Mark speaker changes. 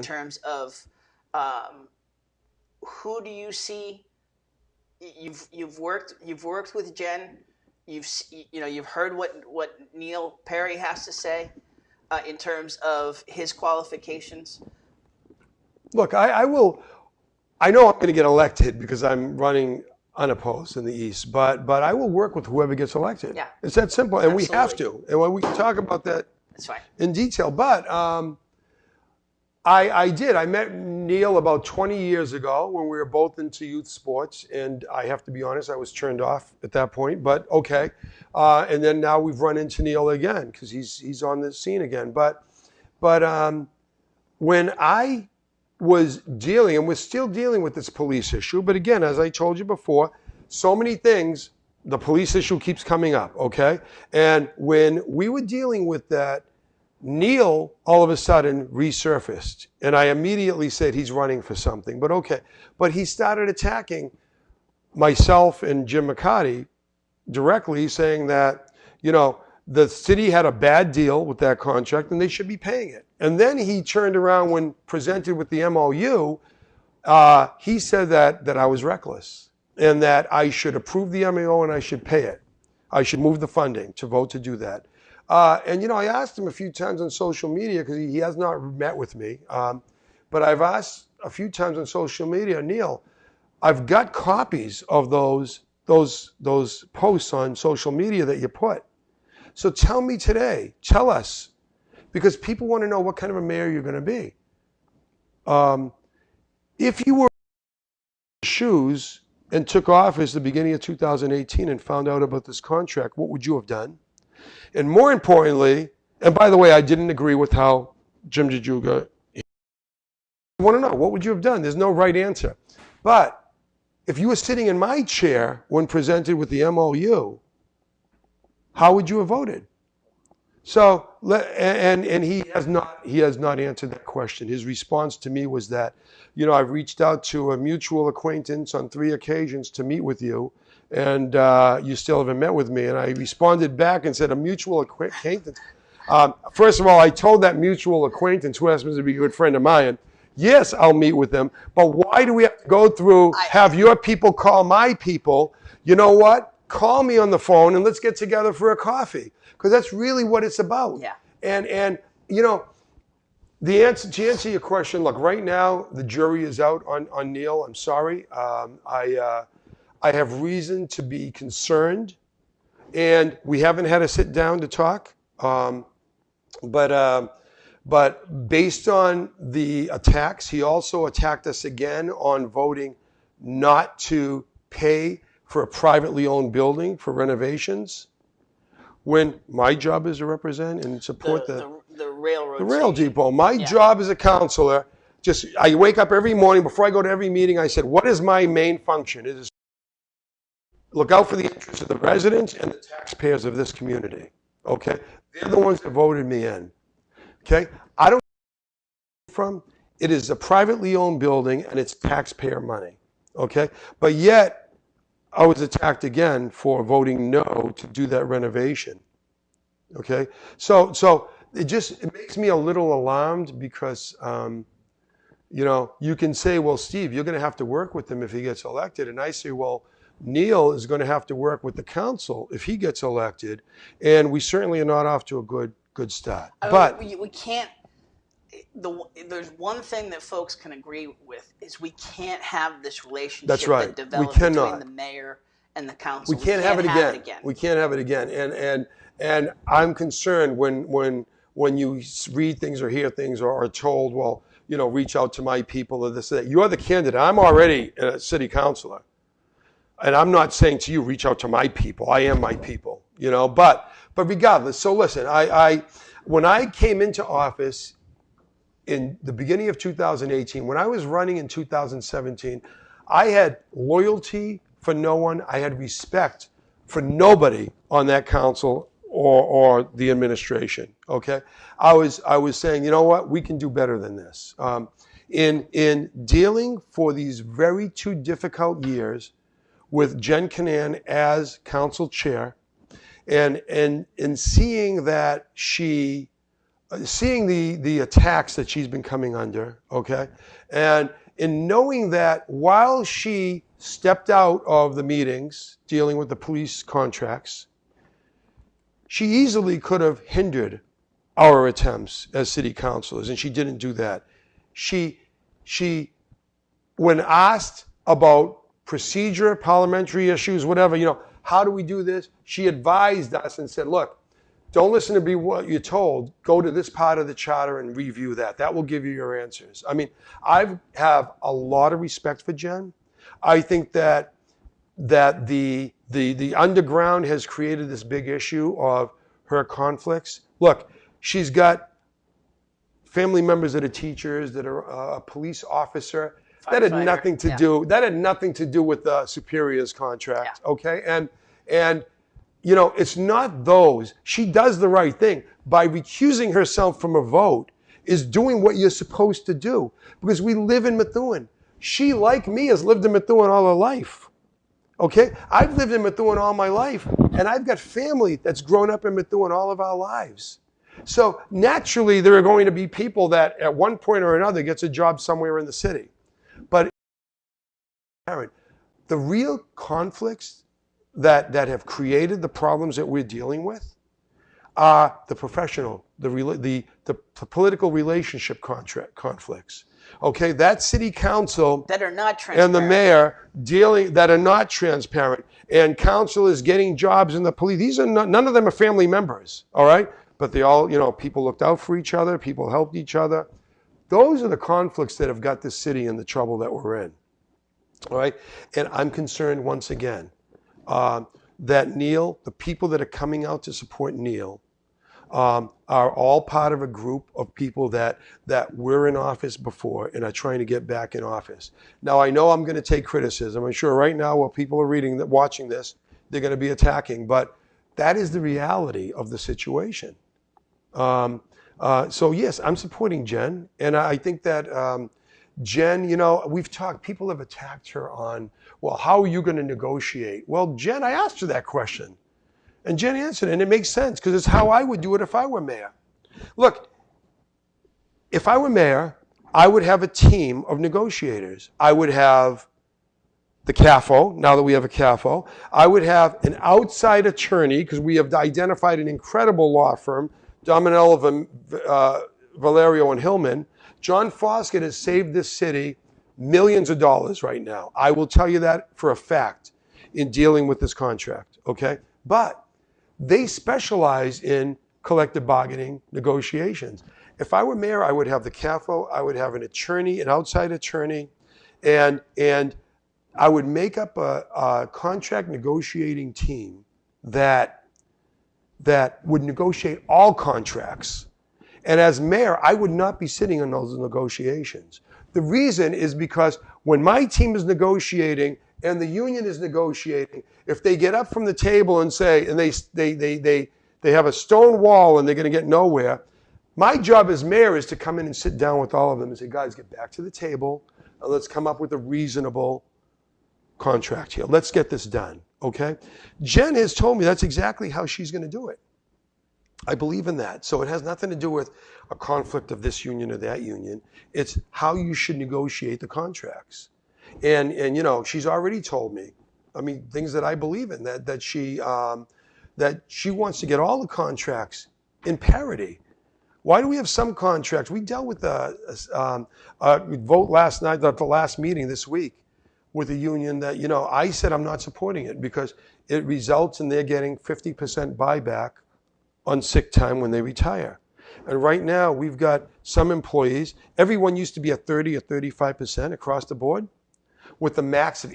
Speaker 1: in terms of who do you see? You've worked with Jen. You've heard what Neil Perry has to say in terms of his qualifications.
Speaker 2: Look, I will. I know I'm going to get elected because I'm running unopposed in the East, but I will work with whoever gets elected.
Speaker 1: Yeah.
Speaker 2: It's that simple, and
Speaker 1: Absolutely.
Speaker 2: we have to. And when we can talk about that
Speaker 1: That's fine.
Speaker 2: in detail. But I did. I met Neil about 20 years ago when we were both into youth sports, and I have to be honest, I was turned off at that point. But okay, and then now we've run into Neil again because he's on the scene again. But when I was dealing, and we're still dealing with this police issue, but again, as I told you before, so many things, the police issue keeps coming up, okay? And when we were dealing with that, Neil all of a sudden resurfaced, and I immediately said he's running for something, but okay. But he started attacking myself and Jim McCarty directly, saying that, the city had a bad deal with that contract and they should be paying it. And then he turned around when presented with the MOU, he said that I was reckless and that I should approve the MOU and I should pay it. I should move the funding to vote to do that. And I asked him a few times on social media because he has not met with me. But I've asked a few times on social media, Neil, I've got copies of those posts on social media that you put. So tell me today, tell us, because people want to know what kind of a mayor you're going to be. If you were in shoes and took office at the beginning of 2018 and found out about this contract, what would you have done? And more importantly, and by the way, I didn't agree with how Jim DeJuga, I want to know, what would you have done? There's no right answer. But if you were sitting in my chair when presented with the MOU, how would you have voted? So, and he has not answered that question. His response to me was that, I've reached out to a mutual acquaintance on 3 occasions to meet with you, and you still haven't met with me. And I responded back and said, a mutual acquaintance. First of all, I told that mutual acquaintance, who happens to be a good friend of mine, yes, I'll meet with them, but why do we have to go through, have your people call my people? You know what? Call me on the phone and let's get together for a coffee, because that's really what it's about.
Speaker 1: Yeah.
Speaker 2: And to answer your question, look, right now the jury is out on Neil. I'm sorry. I have reason to be concerned, and we haven't had a sit down to talk. But based on the attacks, he also attacked us again on voting not to pay for a privately owned building for renovations, when my job is to represent and support the
Speaker 1: railroad.
Speaker 2: The rail depot. My
Speaker 1: Yeah.
Speaker 2: job as a counselor, I wake up every morning, before I go to every meeting, I said, what is my main function? It is look out for the interests of the residents and the taxpayers of this community. Okay? They're the ones that voted me in. Okay? I don't know where from. It is a privately owned building and it's taxpayer money. Okay? But yet, I was attacked again for voting no to do that renovation. Okay? So it makes me a little alarmed because, you can say, well, Steve, you're going to have to work with him if he gets elected. And I say, well, Neil is going to have to work with the council if he gets elected. And we certainly are not off to a good start. But
Speaker 1: we can't. There's one thing that folks can agree with is we can't have this relationship
Speaker 2: that's right.
Speaker 1: that develops
Speaker 2: We cannot.
Speaker 1: between the mayor and the council.
Speaker 2: We can't have it again. We can't have it again. And I'm concerned when you read things or hear things or are told, well, reach out to my people or this or that. You're the candidate. I'm already a city councilor. And I'm not saying to you, reach out to my people. I am my people, but regardless. So listen, when I came into office in the beginning of 2018, when I was running in 2017, I had loyalty for no one. I had respect for nobody on that council or the administration. Okay, I was saying, you know what, we can do better than this. In dealing for these very 2 difficult years with Jen Kannan as council chair, and in seeing that she seeing the attacks that she's been coming under, okay, and in knowing that while she stepped out of the meetings dealing with the police contracts, she easily could have hindered our attempts as city councilors, and she didn't do that. She, when asked about procedure, parliamentary issues, whatever, how do we do this? She advised us and said, look, don't listen to what you're told. Go to this part of the charter and review that. That will give you your answers. I mean, I have a lot of respect for Jen. I think that the underground has created this big issue of her conflicts. Look, she's got family members that are teachers, that are a police officer. That had nothing to do. That had nothing to do with the superior's contract. Yeah. Okay, and it's not those. She does the right thing by recusing herself from a vote. Is doing what you're supposed to do because we live in Methuen. She, like me, has lived in Methuen all her life. Okay, I've lived in Methuen all my life, and I've got family that's grown up in Methuen all of our lives. So naturally, there are going to be people that at one point or another gets a job somewhere in the city. But the real conflicts that have created the problems that we're dealing with are the professional, the political relationship conflicts. Okay, that city council
Speaker 1: that are not transparent,
Speaker 2: and the mayor that are not transparent, and councilors getting jobs in the police. These are none of them are family members. All right, but they all, people looked out for each other, people helped each other. Those are the conflicts that have got this city in the trouble that we're in. All right, and I'm concerned once again that Neil, the people that are coming out to support Neil, are all part of a group of people that were in office before and are trying to get back in office. Now, I know I'm going to take criticism. I'm sure right now while people are watching this, they're going to be attacking, but that is the reality of the situation. So yes, I'm supporting Jen, and I think that Jen, we've talked, people have attacked her on, well, how are you going to negotiate? Well, Jen, I asked her that question. And Jen answered it, and it makes sense because it's how I would do it if I were mayor. Look, if I were mayor, I would have a team of negotiators. I would have the CAFO, now that we have a CAFO. I would have an outside attorney because we have identified an incredible law firm, Dominello, Valerio, and Hillman. John Foskett has saved this city millions of dollars right now. I will tell you that for a fact in dealing with this contract, okay? But they specialize in collective bargaining negotiations. If I were mayor, I would have the CAFO, I would have an attorney, an outside attorney, and I would make up a contract negotiating team that would negotiate all contracts. And as mayor, I would not be sitting on those negotiations. The reason is because when my team is negotiating and the union is negotiating, if they get up from the table and say, and they have a stone wall and they're going to get nowhere, my job as mayor is to come in and sit down with all of them and say, guys, get back to the table and let's come up with a reasonable contract here. Let's get this done, okay? Jen has told me that's exactly how she's going to do it. I believe in that. So it has nothing to do with a conflict of this union or that union. It's how you should negotiate the contracts. And she's already told me, things that I believe in, that she wants to get all the contracts in parity. Why do we have some contracts? We dealt with a vote last night, at the last meeting this week, with a union that, I said I'm not supporting it because it results in their getting 50% buyback on sick time when they retire. And right now we've got some employees, everyone used to be at 30 or 35% across the board, with the max of